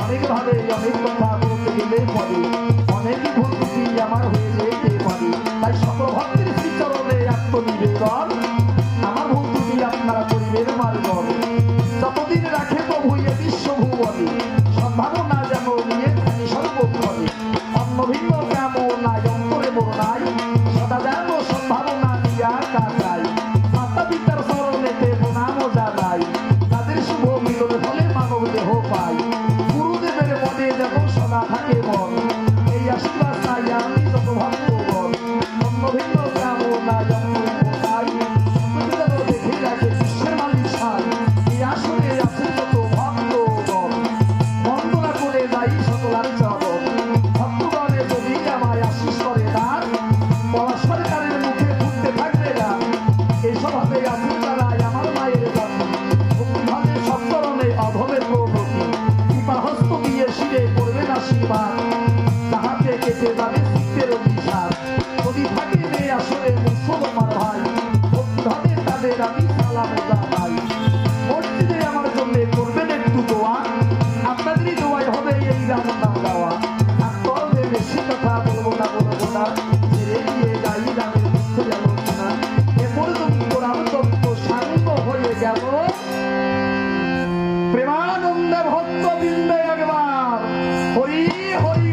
অনেক ভাবে অনেক কথা বলতে গেলে পরে অনেকই ভুল ত্রুটি আমার হয়ে যেতে পারে। তাই সকল ভক্তের শ্রীচরণে আত্মনিবেদন, আমার ভুল ত্রুটি আপনারা করিবেন মার্জন। যতদিন রাখে প্রভু এ বিশ্বভুবনে, সদ্ভাবনা যেন নিয়ে থাকি সর্বক্ষণে। অন্য ভিন্ন কামনা অন্তরে মোর নাই, সদা যেন সদ্ভাবনা দিয়া কাটাই। মাতা পিতার চরণেতে প্রণাম জানাই, তাদের শুভ মিলনে ফলে মানব দেহ পাই। গুরুদেবের মনে যেন সদা থাকে মন, এই আশীর্বাদ চাই আমি যত ভক্তগণ। অন্য ভিন্ন কামনা অন্তরে মোর নাই, যেন দেখে রাখে বিশ্বের মালিক সাই। এই আসনে আছে যত ভক্তগণ, বন্দনা করে যাই সকলার চরণ। ভক্তগণে যদি আমায় আশীষ করে দান, বলা সরকারের মুখে ফুটতে থাকবে না। এই স্বভাবে আছি তারাই আমার মায়ের জন্ম, ভক্তিভাবে সত্তরণে অধমের প্রভৃতি। কৃপা হস্ত দিয়ে শিরে করবেন আশীর্বাদ, তাহাতে কেটে যাবে চিত্তের অভিশাপ। যদি থাকে মেয়ে আসলে মুসলমান ভাই, ভক্তিভাবে তাদের আমি সালাম জানাই। মসজিদে আমার জন্য করবেন একটু দোয়া, আপনাদেরই দোয়াই হবে এই রাম নাম গাওয়া। আর তবে বেশি কথা বলবো না, ছেড়ে দিয়ে যাই রামের মিথ্যে আলোচনা। এ পর্যন্ত রামচন্দ্র সাঙ্গ হয়ে গেল প্রেমানন্দে ভক্তবৃন্দে একবার হরি হরি।